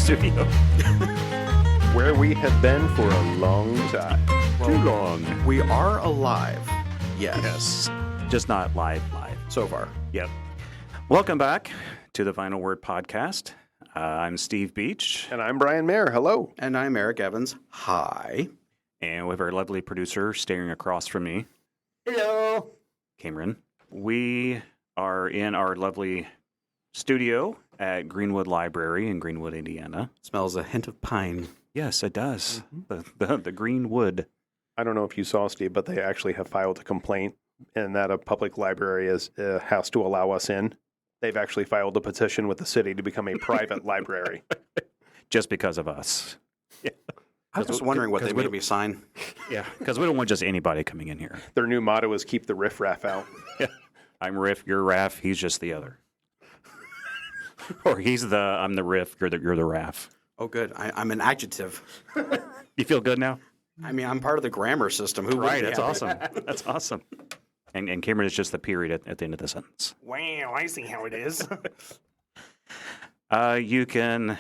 studio. Where we have been for a long time. Too long. We are alive. Yes. Yes. Just not live. So far. Yep. Welcome back to the Final Word Podcast. I'm Steve Beach, And I'm Brian Mayer. Hello. And I'm Eric Evans. Hi. and we have our lovely producer staring across from me, Hello. Cameron. We are in our lovely studio at Greenwood Library in Greenwood, Indiana. Smells a hint of pine. Yes, it does. The green wood. I don't know if you saw, Steve, but they actually have filed a complaint and that a public library has to allow us in. They've actually filed a petition with the city to become a private library. Just because of us. Yeah. I was just wondering what they 'cause we made me sign. Yeah, because we don't want just anybody coming in here. Their new motto is keep the riffraff out. I'm Riff, you're Raff, he's just the other. Or I'm the Riff, you're the Raff. Oh, good. I'm an adjective. You feel good now? I mean, I'm part of the grammar system. Who Right, wouldn't that's be? awesome. That's awesome. And Cameron is just the period at the end of the sentence. Wow, I see how it is. You can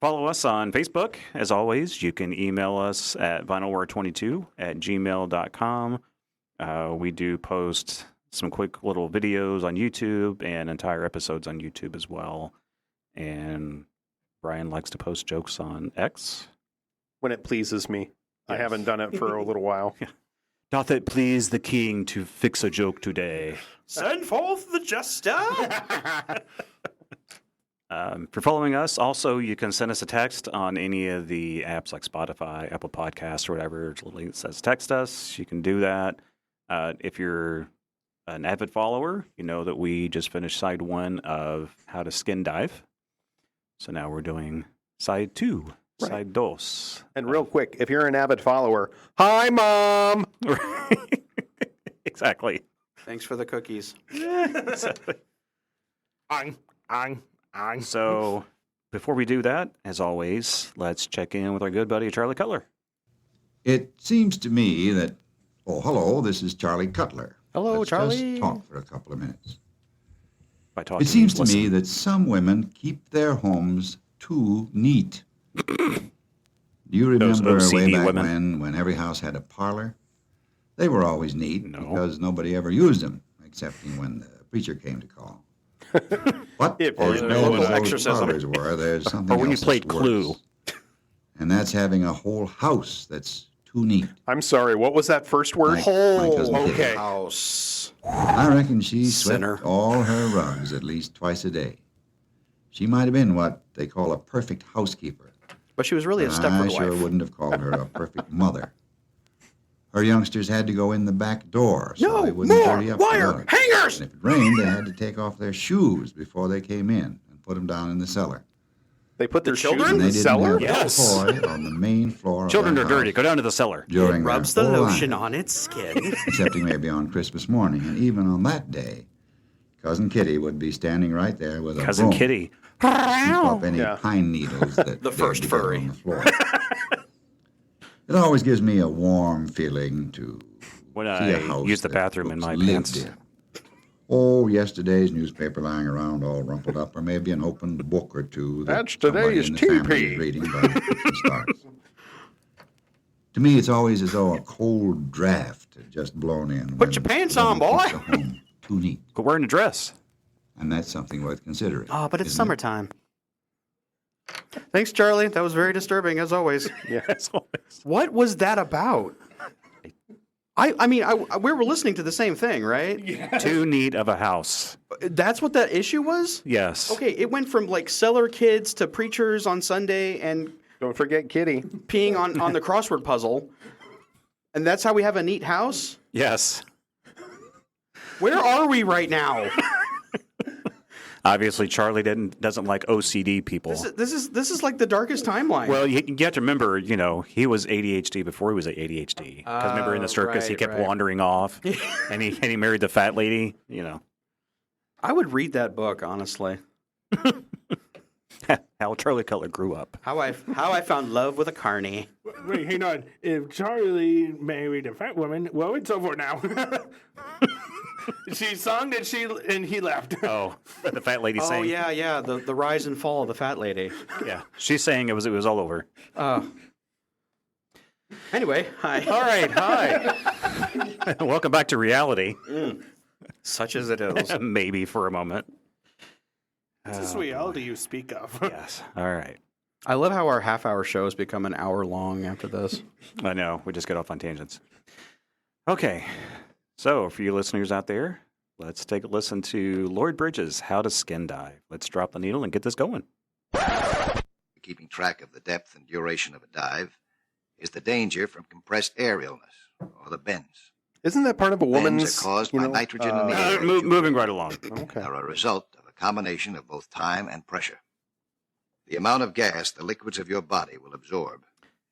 follow us on Facebook, as always. You can email us at vinylware22@gmail.com. We do post some quick little videos on YouTube and entire episodes on YouTube as well. And Brian likes to post jokes on X. When it pleases me. I Yes. haven't done it for a little while. Doth it please the king to fix a joke today? Send forth the jester. For following us, also, you can send us a text on any of the apps like Spotify, Apple Podcasts, or whatever. There's a link that says text us. You can do that. If you're an avid follower, you know that we just finished side 1 of How to Skin Dive. So now we're doing side 2, Right. side dos. And real quick, if you're an avid follower, hi, Mom. Exactly. Thanks for the cookies. Exactly. Ang. So before we do that, as always, let's check in with our good buddy Charlie Cutler. It seems to me that, hello, this is Charlie Cutler. Hello, Let's Charlie. Just talk for a couple of minutes. By talking, It seems to listen. me that some women keep their homes too neat. Do you Those remember way OCD back women. when every house had a parlor? They were always neat No. because nobody ever used them, excepting when the preacher came to call. But If as you bad know as what those exorcism. parlors were, there's something Or when you else played that's Clue. worse. And that's having a whole house that's too neat. I'm sorry, what was that first word? Like my cousin Kitty. Okay. House. I reckon she Sinner. swept all her rugs at least twice a day. She might have been what they call a perfect housekeeper. But she was really a I Stepford sure wife. wouldn't have called her a perfect mother. Her youngsters had to go in the back door so No, they wouldn't more dirty up the wire rugs. hangers! And if it rained, they had to take off their shoes before they came in and put them down in the cellar. They put their children? shoes in And they the didn't cellar? have Yes. a toy on the main floor. Children of are their dirty. house Go down to the cellar. during Rubs their the whole lotion life, on its skin. excepting maybe on Christmas morning. And even on that day, Cousin Kitty would be standing right there with a Cousin broom. Kitty. Keep up any Yeah. pine needles that The dared first to get furry. on the floor. It always gives me a warm feeling to When see a I house use the that bathroom in looks my lived pants. in. Oh, yesterday's newspaper lying around all rumpled up, or maybe an opened book or two that That's somebody today's in the family TP. is reading by it starts. To me, it's always as though a cold draft had just blown in. Put your pants on, boy. The home too neat, Quit wearing a dress. and that's something worth considering. Oh, but it's isn't it? summertime. Thanks, Charlie. That was very disturbing, as always. As always. What was that about? I mean, we were listening to the same thing, right? Too neat of a house. That's what that issue was? Yes. Okay, it went from like cellar kids to preachers on Sunday and Don't forget Kitty. peeing on the crossword puzzle. And that's how we have a neat house? Yes. Where are we right now? Obviously, Charlie doesn't like OCD people. This is like the darkest timeline. Well, you have to remember, he was ADHD before he was ADHD. Because remember in the circus, he right, kept right. wandering off, and he married the fat lady. I would read that book, honestly. How Charlie Cutler grew up. How I found love with a carny. Wait, hang on. If Charlie married a fat woman, well, it's over now. She sung and he left. Oh, the fat lady Oh saying. yeah. The rise and fall of the fat lady. Yeah. She's saying it was all over. Anyway, hi. All right. Hi. Welcome back to reality. Such as it is. Maybe for a moment. This is reality you speak of. Yes. All right. I love how our half-hour shows become an hour long after this. I know. We just get off on tangents. Okay. So, for you listeners out there, let's take a listen to Lloyd Bridges' How to Skin Dive. Let's drop the needle and get this going. Keeping track of the depth and duration of a dive is the danger from compressed air illness, or the bends. Isn't that part of a Bends woman's? are caused you by know, nitrogen in the air. Moving right along. Okay. Are a result of a combination of both time and pressure. The amount of gas the liquids of your body will absorb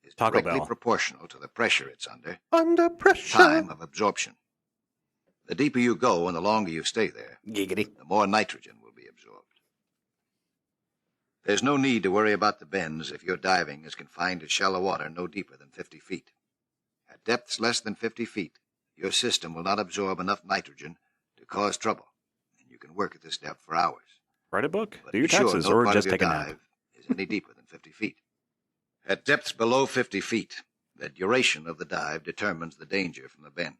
is Taco directly Bell. proportional to the pressure it's under, Under pressure. time of absorption. The deeper you go and the longer you stay there, Giggity. the more nitrogen will be absorbed. There's no need to worry about the bends if your diving is confined to shallow water no deeper than 50 feet. At depths less than 50 feet, your system will not absorb enough nitrogen to cause trouble, and you can work at this depth for hours. Write a book, But do your be sure taxes, no or part just of your take a nap. dive is any deeper than 50 feet. At depths below 50 feet, the duration of the dive determines the danger from the bends.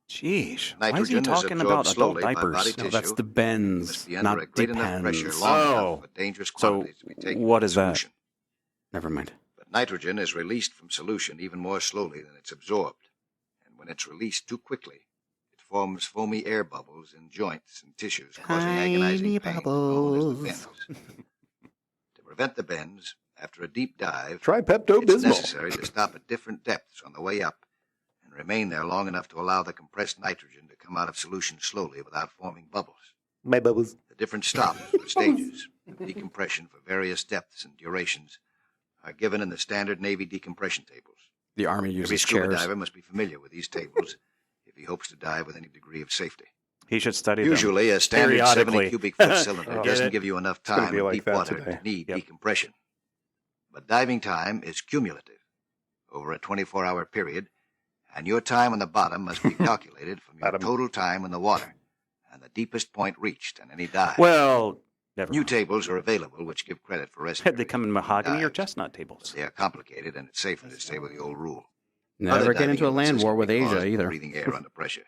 Jeez. Why is he Nitrogen is talking absorbed about adult slowly by diapers? body No, tissue. that's the Must bends, be under not a great enough pressure depends. long Oh. enough for dangerous So quantities to be taken what from is that? solution. Never mind. But nitrogen is released from solution even more slowly than it's absorbed. And when it's released too quickly, it forms foamy air bubbles in joints and tissues, causing agonizing pain known as the bends. To prevent the bends, after a deep dive, Try it's Pepto-Bismol. necessary to stop at different depths on the way up and remain there long enough to allow the compressed nitrogen to come out of solution slowly without forming bubbles. My bubbles. The different stops or stages of decompression for various depths and durations are given in the standard Navy decompression tables. The Army Every uses scuba chairs. diver must be familiar with these tables if he hopes to dive with any degree of safety. He should study them. Usually, a standard 70 Periodically. cubic foot cylinder Get doesn't it? give you enough gonna time be in like deep that water today. to need Yep. decompression. But diving time is cumulative over a 24-hour period, and your time on the bottom must be calculated from your Bottom. total time in the water and the deepest point reached on any dive. Well, never New mind. tables are available which give credit for rest. They come in mahogany or dives. chestnut tables. They are complicated, and it's safer to stay with the old rule. Never Other get into a diving land illnesses war can with be Asia caused by either. Breathing air under pressure.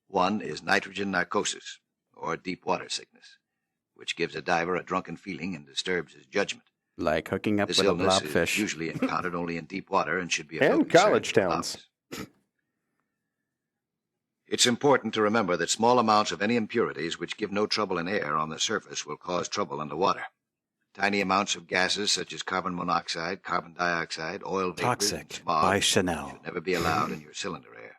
One is nitrogen narcosis, or deep water sickness, which gives a diver a drunken feeling and disturbs his judgment. Like hooking up This with a illness is blobfish. usually encountered only in deep water and should be of And no concern college to towns. novices. It's important to remember that small amounts of any impurities which give no trouble in air on the surface will cause trouble underwater. Tiny amounts of gases such as carbon monoxide, carbon dioxide, oil vapors, and Toxic smog by Chanel. should never be allowed in your cylinder air.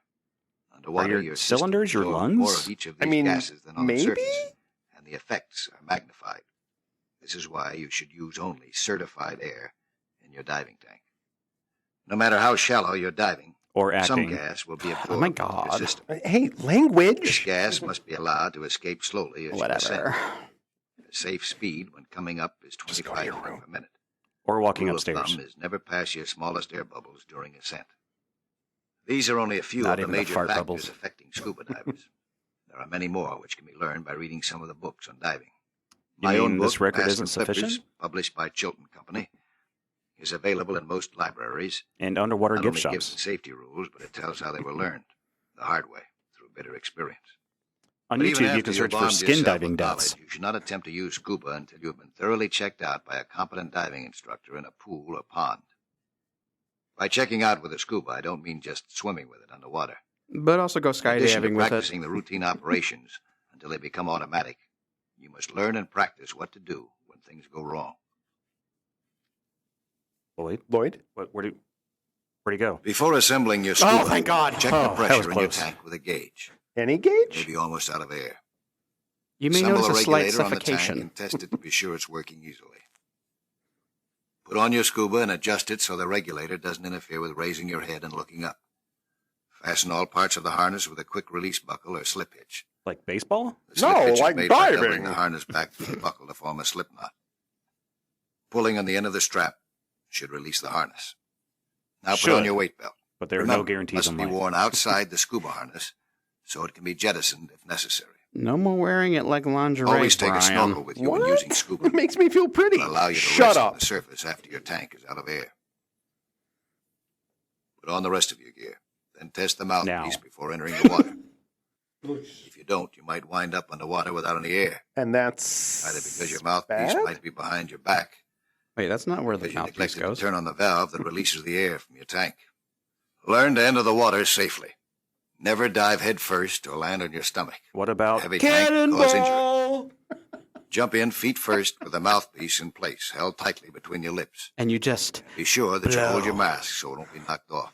Underwater, your system cylinders your absorbs lungs? more of each of I these mean, gases than on maybe? the surface, and the effects are magnified. This is why you should use only certified air in your diving tank. No matter how shallow you're diving, Or some acting. gas will be absorbed Oh my into your God. system. Hey, This language. gas must be allowed to escape slowly as you descend. Whatever. A safe speed when coming up is Just go to 25 your feet room. per minute. Or walking Rule upstairs. of thumb is never pass your smallest air bubbles during ascent. These are only a few Not of the even the major fart factors bubbles. affecting scuba divers. There are many more which can be learned by reading some of the books on diving. You My mean own this book, record Master isn't Clippers, sufficient? published by Chilton Company, is available in most libraries. And underwater Not gift only gives shops. the safety rules, but it tells how they were learned the hard way through bitter experience. On But even YouTube, you after can you've search for armed skin yourself diving with deaths. knowledge, you should not attempt to use scuba until you have been thoroughly checked out by a competent diving instructor in a pool or pond. By checking out with a scuba, I don't mean just swimming with it underwater. But also go In addition to skydiving with it. practicing the routine operations until they become automatic, you must learn and practice what to do when things go wrong. Lloyd, Lloyd? where'd he go? Before assembling your scuba, Oh, thank God. check Oh, the that pressure was in your close. tank with a gauge. Any You gauge? may be almost out of air. You may Assemble notice a a slight regulator on the tank suffocation. and test it to be sure it's working easily. Put on your scuba and adjust it so the regulator doesn't interfere with raising your head and looking up. Fasten all parts of the harness with a quick release buckle or slip hitch. Like baseball? The slip No, hitch is like made by doubling diving. the harness back through the buckle to form a slip knot. Pulling on the end of the strap should release the harness. Now put Should. on your weight belt. But there are Remember, no guarantees must in be life. worn outside the scuba harness so it can be jettisoned if necessary. No more wearing it like lingerie, Always take Brian. a snorkel with you when What? using scuba. It makes me feel pretty. It'll allow you to Shut rest on up. the surface after your tank is out of air. Put on the rest of your gear, then test the mouthpiece before entering the water. If you don't, you might wind up underwater without any air, And that's either because your mouthpiece bad? might be behind your back, Wait, that's not where the because you mouthpiece neglected goes. to turn on the valve that releases the air from your tank. Learn to enter the water safely. Never dive head first or land on your stomach. What about Heavy tank cause injury. Cannonball! Jump in feet first with the mouthpiece in place, held tightly between your lips. And you just Be sure that you hold your Blow. mask so it won't be knocked off.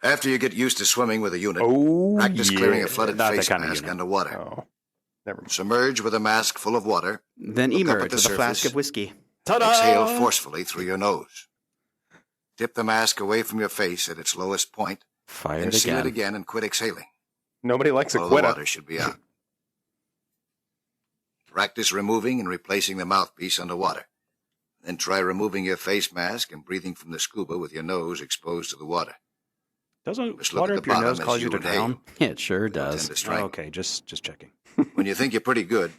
After you get used to swimming with a unit, Oh, practice yeah. clearing a flooded Not that face kind of mask unit. underwater. Oh, never mind. Submerge with a mask full of water. then Look up at emerge the with a flask surface. of whiskey. Ta-da! Exhale forcefully through your nose. Dip the mask away from your face at its lowest point, Fire and it seal again. it again and quit exhaling. Nobody likes a All the quitter. water should be out. Practice removing and replacing the mouthpiece underwater. Then try removing your face mask and breathing from the scuba with your nose exposed to the water. doesn't Just look water at up the your bottom nose as cause you you to inhale. drown? It sure They'll tend does. to strike. Okay, just checking. When you think you're pretty good,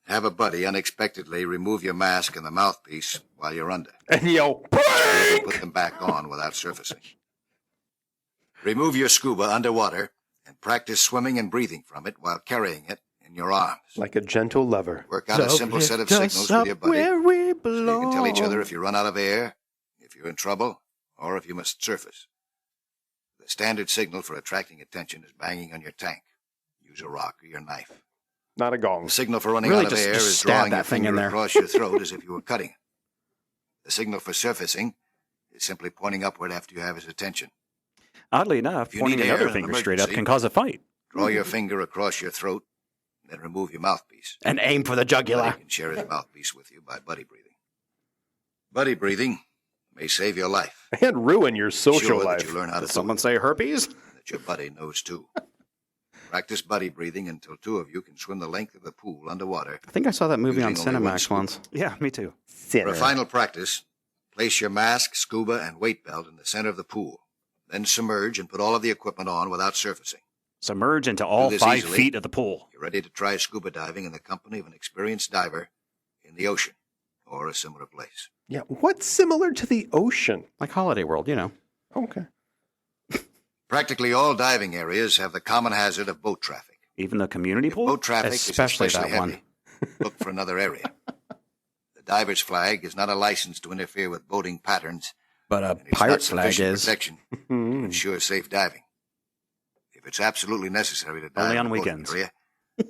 have a buddy unexpectedly remove your mask and the mouthpiece while you're under. And yell, Never prank! put them back on without surfacing. Remove your scuba underwater and practice swimming and breathing from it while carrying it in your arms. Like a gentle lover. Work out a simple set of signals with your buddy Where we so you belong. can tell each other if you run out of air, if you're in trouble, or if you must surface. The standard signal for attracting attention is banging on your tank. Use a rock or your knife. Not a gong. The signal for running Really out of just- air just is stab drawing that your thing in finger there. across your throat as if you were cutting it. The signal for surfacing is simply pointing upward after you have his attention. Oddly enough, If you pointing need another air in finger an straight up emergency- can cause a fight. Draw your finger across your throat, then remove your mouthpiece. And aim for the Buddy jugular. can share his mouthpiece with you by buddy breathing. Buddy breathing may save your life. And ruin your Be social sure that life. you learn how to Did do someone it, say herpes? and that your buddy knows too. Practice buddy breathing until two of you can swim the length of the pool underwater. I think I saw that movie on Using only one Cinemax scuba. once. Yeah, me too. For a final practice, place your mask, scuba, and weight belt in the center of the pool. Then submerge and put all of the equipment on without surfacing. Submerge into all this 5 easily. feet of the pool. You're ready to try scuba diving in the company of an experienced diver in the ocean or a similar place. Yeah, what's similar to the ocean? Like Holiday World, you know. Okay. Practically all diving areas have the common hazard of boat traffic. Even the community If pool? boat traffic Especially is especially that one. heavy, look for another area. The diver's flag is not a license to interfere with boating patterns, But a and it's not pirate flag sufficient is. protection to Hmm. ensure safe diving. If it's absolutely necessary to dive Only in on a boating weekends. area,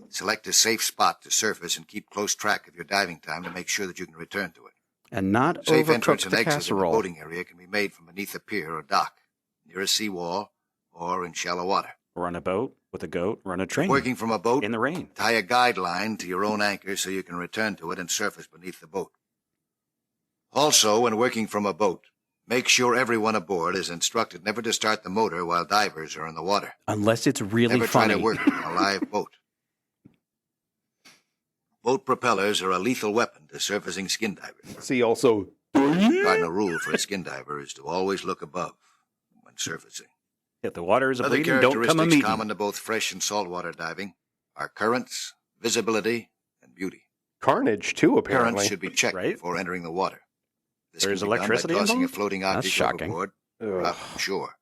select a safe spot to surface and keep close track of your diving time to make sure that you can return to it. And not Safe entrance overcook and the exit in the casserole. boating area can be made from beneath a pier or dock, near a seawall, or in shallow water. Run a boat with a goat, run a train Working from a boat, in the rain. tie a guide line to your own anchor so you can return to it and surface beneath the boat. Also, when working from a boat, make sure everyone aboard is instructed never to start the motor while divers are in the water. Unless it's really Never funny. try to work on a live boat. Boat propellers are a lethal weapon to surfacing skin divers. See also. Cardinal rule for a skin diver is to always look above when surfacing. If the water is a Other bleeding, don't come a characteristics meeting. common to both fresh and saltwater diving are currents, visibility, and beauty. Carnage, too, apparently. Currents should be checked Right? before entering the water. This There's can be done by electricity tossing involved? a floating That's object shocking. overboard or Ugh. out from shore.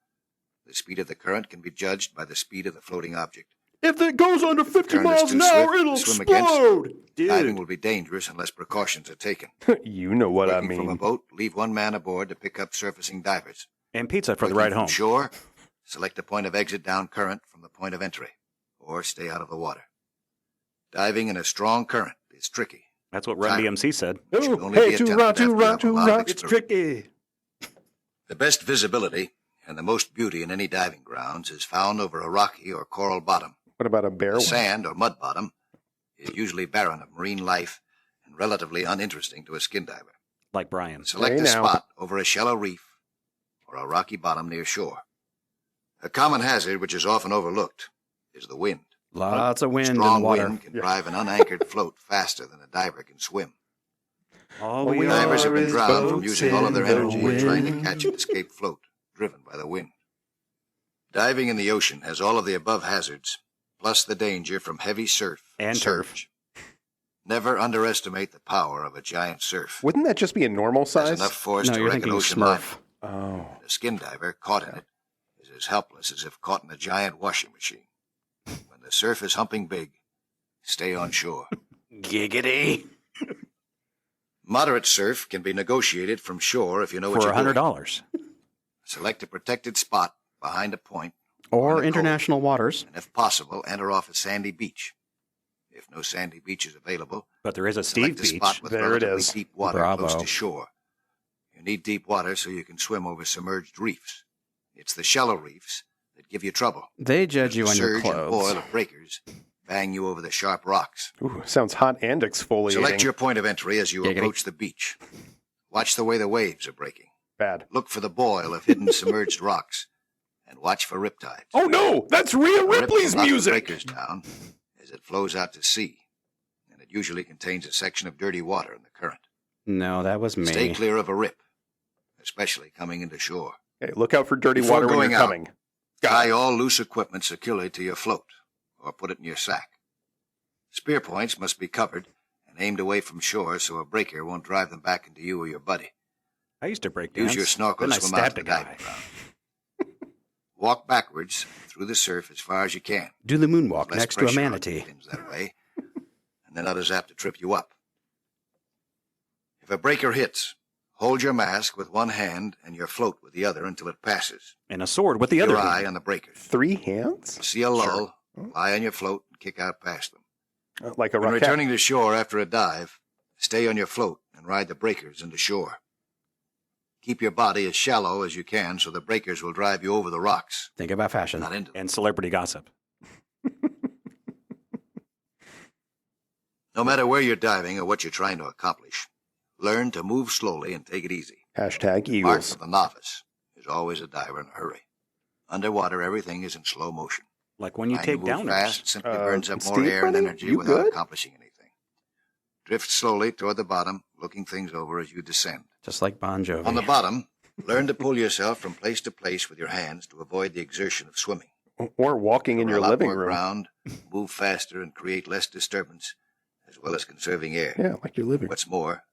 The speed of the current can be judged by the speed of the floating object. If it goes under 50 Current is miles too an hour, swift it'll to swim against. explode. Diving Dude, will be dangerous unless precautions are taken. You know what I Working from a mean. boat, leave one man aboard to pick up surfacing divers. and pizza for the Working ride from home. shore, select a point of exit down current from the point of entry, or stay out of the water. Diving in a strong current is tricky. That's what Run Tiring. DMC said. It should Oh, only hey, be to attempted run, after to you run, have a to lot of run. experience. tricky. The best visibility and the most beauty in any diving grounds is found over a rocky or coral bottom. What about a bear The one? sand or mud bottom is usually barren of marine life and relatively uninteresting to a skin diver. Like Brian. Select Hey, a now. spot over a shallow reef or a rocky bottom near shore. A common hazard which is often overlooked is the wind. Lots of wind Strong and water. wind can drive an unanchored float faster than a diver can swim. All we we Divers are have been is drowned from boats using all of their in the energy in trying to wind. catch an escaped float driven by the wind. Diving in the ocean has all of the above hazards, plus the danger from heavy surf And surge. Never underestimate the power of a giant surf. Wouldn't that just be a normal There's size? enough force No, to you're wreck an thinking ocean liner. Smurf. Oh. A skin diver caught in it is as helpless as if caught in a giant washing machine. When the surf is humping big, stay on shore. Giggity. Moderate surf can be negotiated from shore if you know what For you're doing. $100. Select a protected spot behind a point, Or the international waters. and if possible, enter off a sandy beach. If no sandy beach is available, But there is a Steve select a Beach. spot with There it relatively is. deep water Bravo. close to shore. You need deep water so you can swim over submerged reefs. It's the shallow reefs that give you trouble. They judge you The on your surge and boil clothes. of breakers bang you over the sharp rocks. Ooh, sounds hot and exfoliating. Select your point of entry as you Giggity. approach the beach. Watch the way the waves are breaking. Bad. Look for the boil of hidden submerged rocks, and watch for riptides. Oh no, that's Rhea The rip Ripley's will knock the music. breakers down as it flows out to sea, and it usually contains a section of dirty water in the current. No, that was me. Stay clear of a rip, especially coming into shore. Hey, look out for dirty Before water when going you're out, coming. Tie all loose equipment securely to your float, or put it in your sack. Spear points must be covered and aimed away from shore so a breaker won't drive them back into you or your buddy. I used to break Use dance. your snorkel Then to I swim out to stabbed the a guy. diving ground. Walk backwards through the surf as far as you can. Do the moonwalk Less next to a pressure on manatee. victims that way, and they're not as apt to trip you up. If a breaker hits, hold your mask with one hand and your float with the other until it passes. And a sword with the Your other eye hand. on the breakers. 3 hands? See a lull, lie on your float, and kick out past them. Like a When rocket. returning to shore after a dive, stay on your float and ride the breakers into shore. Keep your body as shallow as you can so the breakers will drive you over the rocks, Think about fashion. not into them. And celebrity gossip. No matter where you're diving or what you're trying to accomplish, learn to move slowly and take it easy. Hashtag Mark Eagles. of the novice is always a diver in a hurry. Underwater, everything is in slow motion. Like when you Trying to take move downers. fast simply burns up more Steve, air and buddy? energy You without good? accomplishing anything. Drift slowly toward the bottom, looking things over as you descend. Just like Bon Jovi. On the bottom, learn to pull yourself from place to place with your hands to avoid the exertion of swimming. Or walking in Cover your a lot living more room. ground, move faster, and create less disturbance, as well as conserving air. Yeah, like your living room. What's more,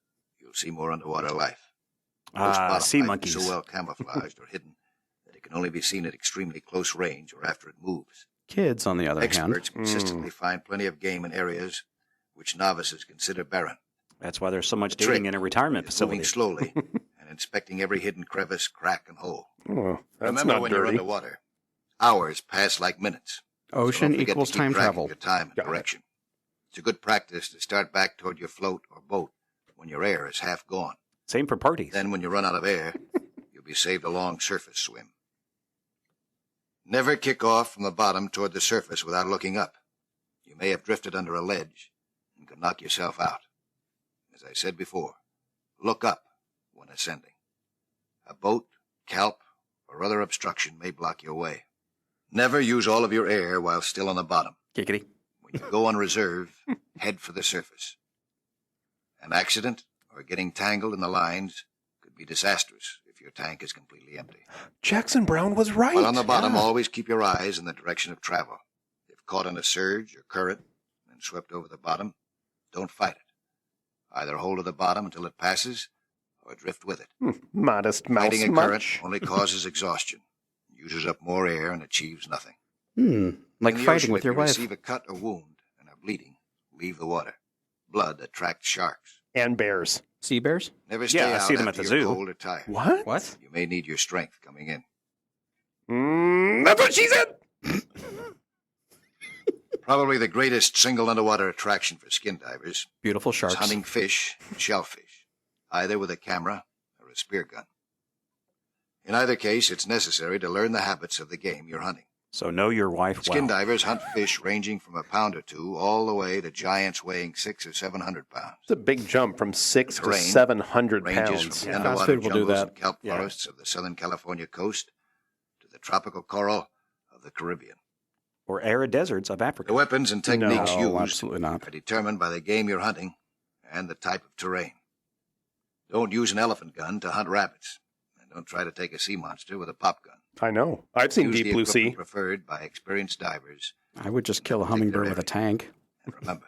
you'll see more underwater life. Most bottom Sea life monkeys. is so well camouflaged or hidden that it can only be seen at extremely close range or after it moves. Kids, on the other hand. Experts consistently find plenty of game in areas which novices consider barren. That's why there's so much The dating trick in a retirement is moving facility. slowly and inspecting every hidden crevice, crack, and hole. Oh, that's Remember not when you're dirty. underwater, hours pass like minutes. Ocean So don't forget equals to keep time track of travel. Your time and Got it. direction. It's a good practice to start back toward your float or boat when your air is half gone. Same for parties. Then, when you run out of air, you'll be saved a long surface swim. Never kick off from the bottom toward the surface without looking up. You may have drifted under a ledge and could knock yourself out. As I said before, look up when ascending. A boat, kelp, or other obstruction may block your way. Never use all of your air while still on the bottom. Giggity. When you go on reserve, head for the surface. An accident or getting tangled in the lines could be disastrous if your tank is completely empty. Jackson Brown was right. While on the bottom, Yeah. always keep your eyes in the direction of travel. If caught in a surge or current and swept over the bottom, don't fight it. Either hold to the bottom until it passes or drift with it. Modest mouse Fighting a current much. only causes exhaustion, uses up more air, and achieves nothing. Like In the fighting ocean, with if your you wife. receive a cut or wound and are bleeding, leave the water. Blood attracts sharks. And bears. Sea bears? Never stay Yeah, I out see them after at the you're zoo. cold or tired. What? What? You may need your strength coming in. That's what she said. Probably the greatest single underwater attraction for skin divers Beautiful is sharks. hunting fish and shellfish, either with a camera or a spear gun. In either case, it's necessary to learn the habits of the game you're hunting. So know your wife Skin well. divers hunt fish ranging from a pound or two all the way to giants weighing 600 or 700 pounds. It's a big jump from 6 to Terrain 700 Ranges pounds. from Yeah, the fast underwater food will do jungles that. and kelp Yeah. forests of the Southern California coast to the tropical coral of the Caribbean. Or arid deserts of The Africa. weapons and techniques No, used absolutely not. are determined by the game you're hunting and the type of terrain. Don't use an elephant gun to hunt rabbits, and don't try to take a sea monster with a pop gun. I know. I've seen Use Deep the Blue equipment Sea. preferred by experienced divers. I would just kill a hummingbird with a tank. And remember,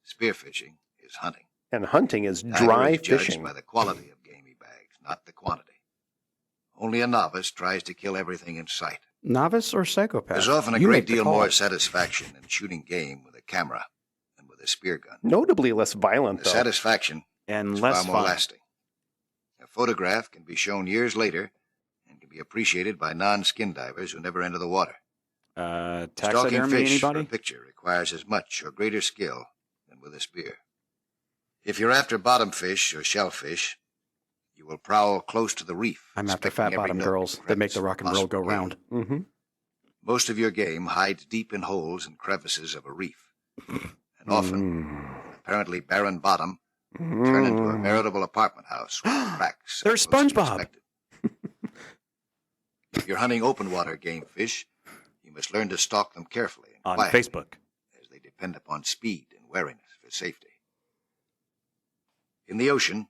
spearfishing is hunting. And hunting is Diver dry is judged fishing. by the quality of gamey bags, not the quantity. Only a novice tries to kill everything in sight. Novice or psychopath? There's often a You great make the deal call. more satisfaction in shooting game with a camera than with a spear gun. Notably less violent, The though. satisfaction And is less far more fun. lasting. A photograph can be shown years later and can be appreciated by non-skin divers who never enter the water. Stalking Taxidermy, fish for a anybody? picture requires as much or greater skill than with a spear. If you're after bottom fish or shellfish, you will prowl close to the reef. I'm after inspecting every fat-bottom nook girls and that make crevice the of rock and roll go possible round. game. Mm-hmm. Most of your game hides deep in holes and crevices of a reef, and often, apparently barren bottom, turn into a veritable apartment house with cracks. There's close to SpongeBob. expected. If you're hunting open water game fish, you must learn to stalk them carefully and On quietly, Facebook. as they depend upon speed and wariness for safety. In the ocean,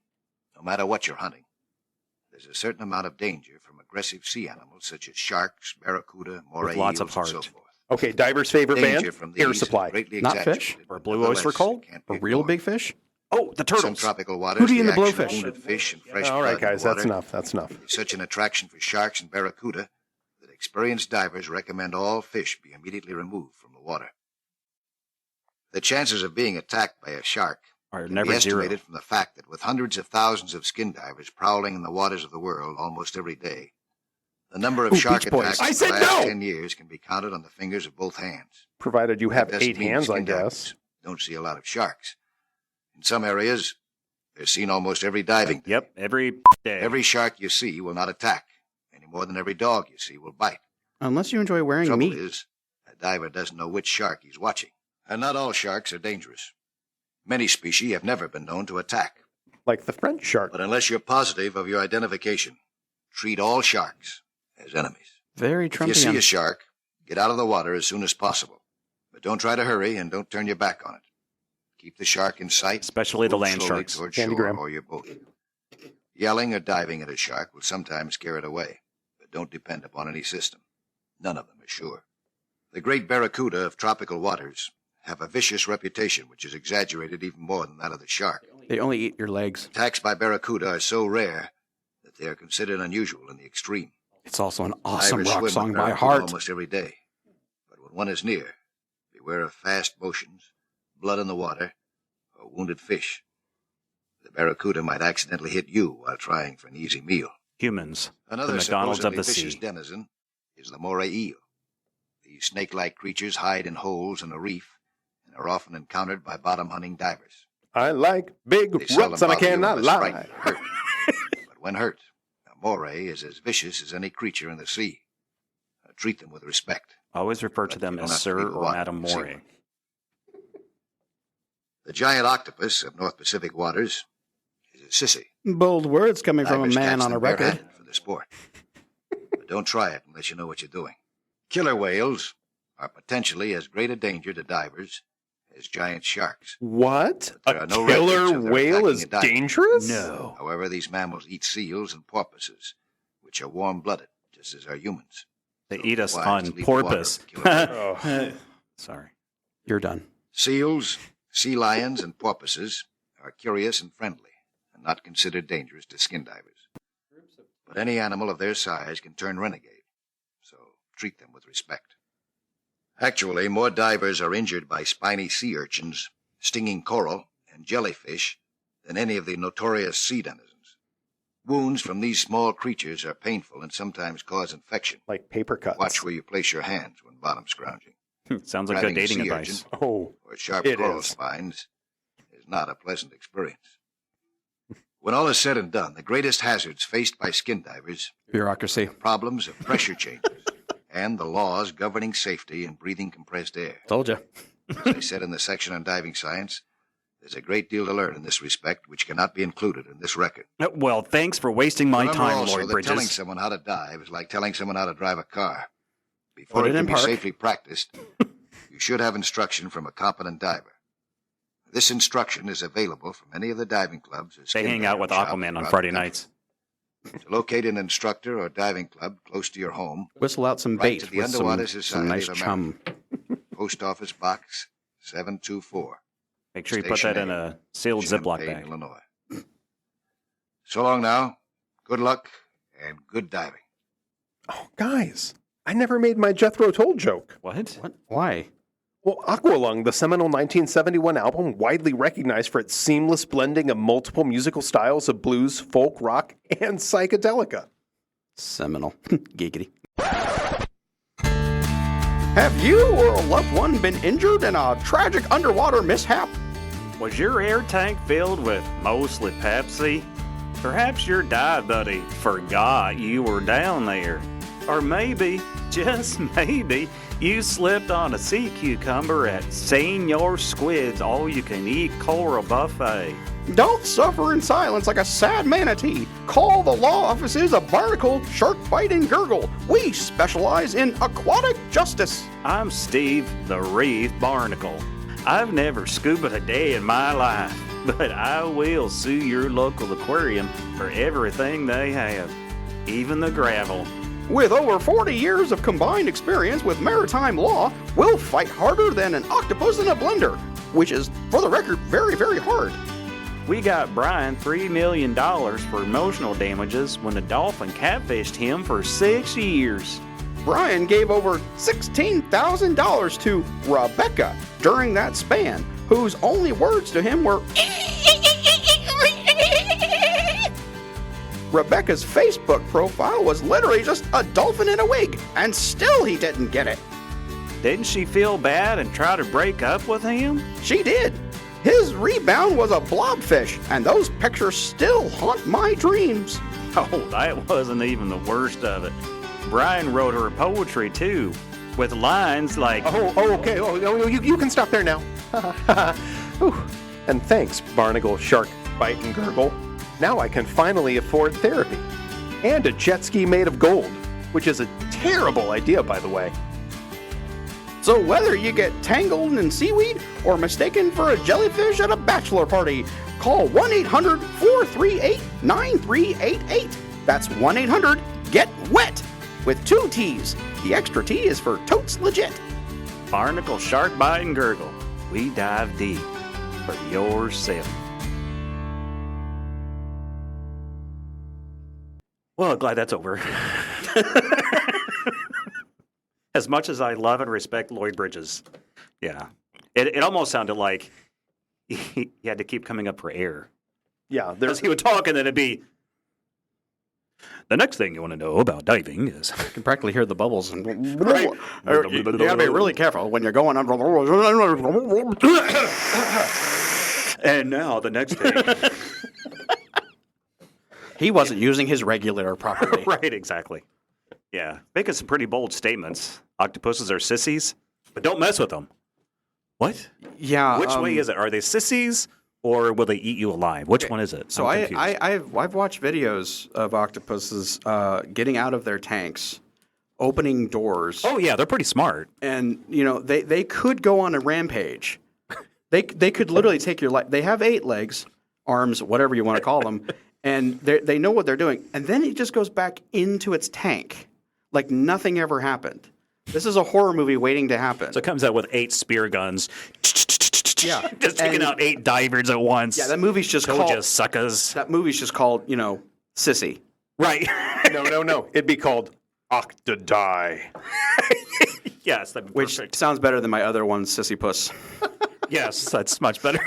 no matter what you're hunting, there's a certain amount of danger from aggressive sea animals such as sharks, barracuda, moray With lots eels, of and so heart. forth. Okay, diver's favorite Danger band? from these Air is Supply. greatly Not exaggerated, fish? but Or blue nonetheless, oyster cult? it can't be A real ignored. big fish? Oh, the Some turtles. tropical waters, Hootie and the action of blowfish. wounded fish and fresh All right, blood in guys, the that's water enough. That's enough. is such an attraction for sharks and barracuda that experienced divers recommend all fish be immediately removed from the water. The chances of being attacked by a shark Are can never be zero. estimated from the fact that with hundreds of thousands of skin divers prowling in the waters of the world almost every day, the number of Ooh, shark Beach Boys. attacks I in said the last no! 10 years can be counted on the fingers of both hands. Provided you have That doesn't 8 mean hands, I skin guess. divers don't see a lot of sharks. In some areas, they're seen almost every diving day. Yep, every day. Every shark you see will not attack, any more than every dog you see will bite. Unless you enjoy wearing Trouble meat. is, a diver doesn't know which shark he's watching. And not all sharks are dangerous. Many species have never been known to attack. Like the French shark. But unless you're positive of your identification, treat all sharks as enemies. Very If you see a Trumpian. shark, get out of the water as soon as possible. But don't try to hurry and don't turn your back on it. Keep the shark in sight. Especially the Move land slowly sharks. towards Candy shore Graham. or your boat. Yelling or diving at a shark will sometimes scare it away, but don't depend upon any system. None of them is sure. The great barracuda of tropical waters have a vicious reputation which is exaggerated even more than that of the shark. They only eat your legs. Attacks by barracuda are so rare that they are considered unusual in the extreme. It's also an awesome Divers rock swim song with by barracuda heart. almost every day. But when one is near, beware of fast motions, blood in the water, or wounded fish. The barracuda might accidentally hit you while trying for an easy meal. Humans. Another The McDonald's of supposedly the vicious sea. denizen is the moray eel. These snake-like creatures hide in holes in a reef and are often encountered by bottom-hunting divers. I like big They seldom ruts and I bother you cannot unless frightened lie. or hurt. But when hurt, a moray is as vicious as any creature in the sea. Treat them with respect. Always refer to But them you don't as have to Sir leave the or water Madam to see Moray. one. The giant octopus of North Pacific waters is a sissy. Bold words coming from a Divers man catch on a them record. barehanded for the sport. But don't try it unless you know what you're doing. Killer whales are potentially as great a danger to divers as giant sharks. What? But there A are no records killer of their whale attacking is a diver. dangerous? No. However, these mammals eat seals and porpoises, which are warm-blooded, just as are humans. They So eat it's us wise on to leave the water porpoise. of the killer whale. Oh. Sorry. You're done. Seals, sea lions, and porpoises are curious and friendly, and not considered dangerous to skin divers. But any animal of their size can turn renegade, so treat them with respect. Actually, more divers are injured by spiny sea urchins, stinging coral, and jellyfish than any of the notorious sea denizens. Wounds from these small creatures are painful and sometimes cause infection. Like paper cuts. Watch where you place your hands when bottom scrounging. Sounds like good Grabbing a dating sea advice. Oh, Or sharp It coral is. spines is not a pleasant experience. When all is said and done, the greatest hazards faced by skin divers Bureaucracy. are problems of pressure changes and the laws governing safety in breathing compressed air. Told you. As I said in the section on diving science, there's a great deal to learn in this respect which cannot be included in this record. Well, thanks for wasting my Remember time, also Lloyd that telling Bridges. someone how to dive is like telling someone how to drive a car. Before Put it it can in be park. safely practiced, you should have instruction from a competent diver. This instruction is available from any of the diving clubs. or They skin hang out with diving shops Aquaman on throughout Friday the country. nights. To locate an instructor or diving club close to your home, Whistle out some Write to bait the with Underwater some Society nice of chum. Post Office Box 724, Make sure you put that in a sealed Ziploc Champaign, bag. Illinois. So long now. Good luck and good diving. Oh, guys, I never made my Jethro Tull joke. What? What? Why? Well, Aqualung, the seminal 1971 album, widely recognized for its seamless blending of multiple musical styles of blues, folk, rock, and psychedelica. Seminal. Giggity. Have you or a loved one been injured in a tragic underwater mishap? Was your air tank filled with mostly Pepsi? Perhaps your dive buddy forgot you were down there. Or maybe, just maybe, you slipped on a sea cucumber at Senor Squid's all-you-can-eat coral buffet. Don't suffer in silence like a sad manatee. Call the law offices of Barnacle, Shark Bite, and Gurgle. We specialize in aquatic justice. I'm Steve the Reef Barnacle. I've never scuba a day in my life, but I will sue your local aquarium for everything they have, even the gravel. With over 40 years of combined experience with maritime law, we'll fight harder than an octopus in a blender, which is, for the record, very, very hard. We got Brian $3 million for emotional damages when a dolphin catfished him for 6 years. Brian gave over $16,000 to Rebecca during that span, whose only words to him were Rebecca's Facebook profile was literally just a dolphin in a wig, and still he didn't get it. Didn't she feel bad and try to break up with him? She did. His rebound was a blobfish, and those pictures still haunt my dreams. Oh, that wasn't even the worst of it. Brian wrote her poetry too, with lines like, Okay. You can stop there now. Whew. And thanks, Barnacle, Shark Bite, and Gurgle. Now I can finally afford therapy. And a jet ski made of gold, which is a terrible idea, by the way. So whether you get tangled in seaweed or mistaken for a jellyfish at a bachelor party, call 1-800-438-9388. That's 1-800-GET-WET with 2 T's. The extra T is for totes legit. Barnacle, Shark Bite, and Gurgle. We dive deep for your safety. Well, glad that's over. As much as I love and respect Lloyd Bridges, yeah, it almost sounded like he had to keep coming up for air. Yeah, As there's he would talk, and then it'd be, the next thing you want to know about diving is... You can practically hear the bubbles. And Right. You gotta be really careful when you're going under. And now the next thing... He wasn't using his regulator properly. Right, exactly. Yeah, making some pretty bold statements. Octopuses are sissies, but don't mess with them. What? Yeah. Which way is it? Are they sissies, or will they eat you alive? Which one is it? So I'm confused. I've watched videos of octopuses getting out of their tanks, opening doors, Oh yeah, they're pretty smart. and they could go on a rampage. They could literally take your life. They have 8 legs, arms, whatever you want to call them, and they know what they're doing. And then it just goes back into its tank, like nothing ever happened. This is a horror movie waiting to happen. So it comes out with 8 spear guns. Yeah, Just taking and- out 8 divers at once. yeah, that movie's just Told called. you, suckers. That movie's just called, Sissy. Right. no. It'd be called Octodie. Yes, that'd be Which perfect. sounds better than my other one, Sissy Puss. Yes, that's much better.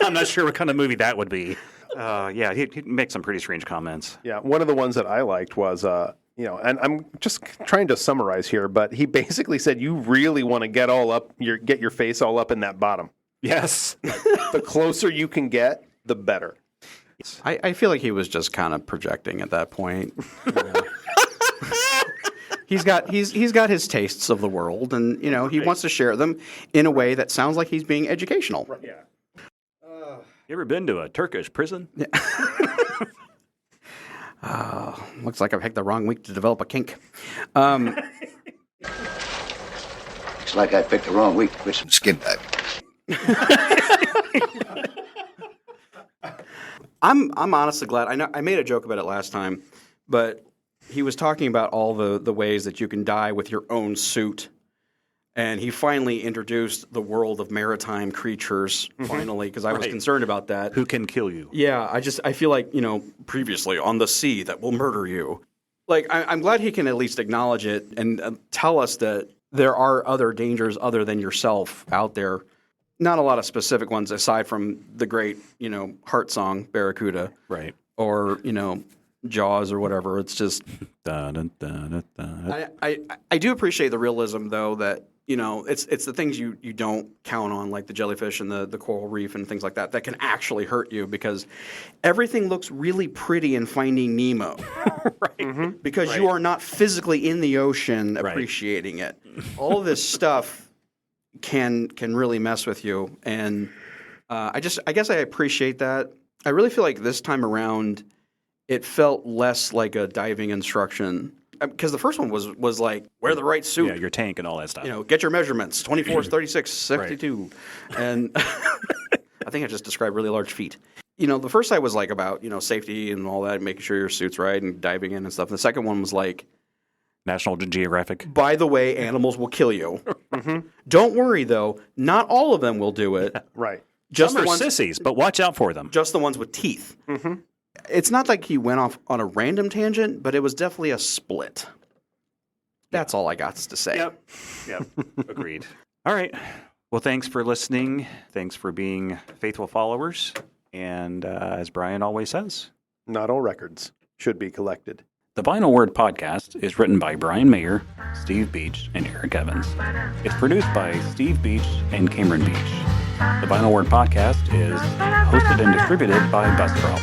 I'm not sure what kind of movie that would be. Yeah, he'd make some pretty strange comments. Yeah, one of the ones that I liked was, and I'm just trying to summarize here, but he basically said you really want to get your face all up in that bottom. Yes. The closer you can get, the better. I feel like he was just kind of projecting at that point. He's got his tastes of the world, and he wants to share them in a way that sounds like he's being educational. Yeah. You ever been to a Turkish prison? Looks like I picked the wrong week to develop a kink. Looks like I picked the wrong week to quit some skin diving. I'm honestly glad. I know I made a joke about it last time, but he was talking about all the ways that you can die with your own suit. And he finally introduced the world of maritime creatures, finally, because I was concerned about that. Who can kill you? Yeah, I feel like, previously on the sea that will murder you. Like, I'm glad he can at least acknowledge it and tell us that there are other dangers other than yourself out there. Not a lot of specific ones aside from the great, heart song, Barracuda. Right. Or, Jaws or whatever. It's just... Dun, dun, dun, dun, dun. I do appreciate the realism, though, that it's the things you don't count on, like the jellyfish and the coral reef and things like that, that can actually hurt you because everything looks really pretty in Finding Nemo, right? Because you are not physically in the ocean appreciating it. All of this stuff can really mess with you, and I guess I appreciate that. I really feel like this time around, it felt less like a diving instruction. Because the first one was like, wear the right suit. Yeah, your tank and all that stuff. Get your measurements, 24, 36, 62. And I think I just described really large feet. The first side was like about, safety and all that, making sure your suit's right and diving in and stuff. The second one was like, National Geographic. by the way, animals will kill you. Don't worry, though. Not all of them will do it. Right. Just Some the are ones, sissies, but watch out for them. just the ones with teeth. It's not like he went off on a random tangent, but it was definitely a split. That's all I got to say. Yep. Agreed. All right. Well, thanks for listening. Thanks for being faithful followers. And as Brian always says, Not all records should be collected. the Vinyl Word Podcast is written by Brian Mayer, Steve Beach, and Eric Evans. It's produced by Steve Beach and Cameron Beach. The Vinyl Word Podcast is hosted and distributed by Buzzsprout.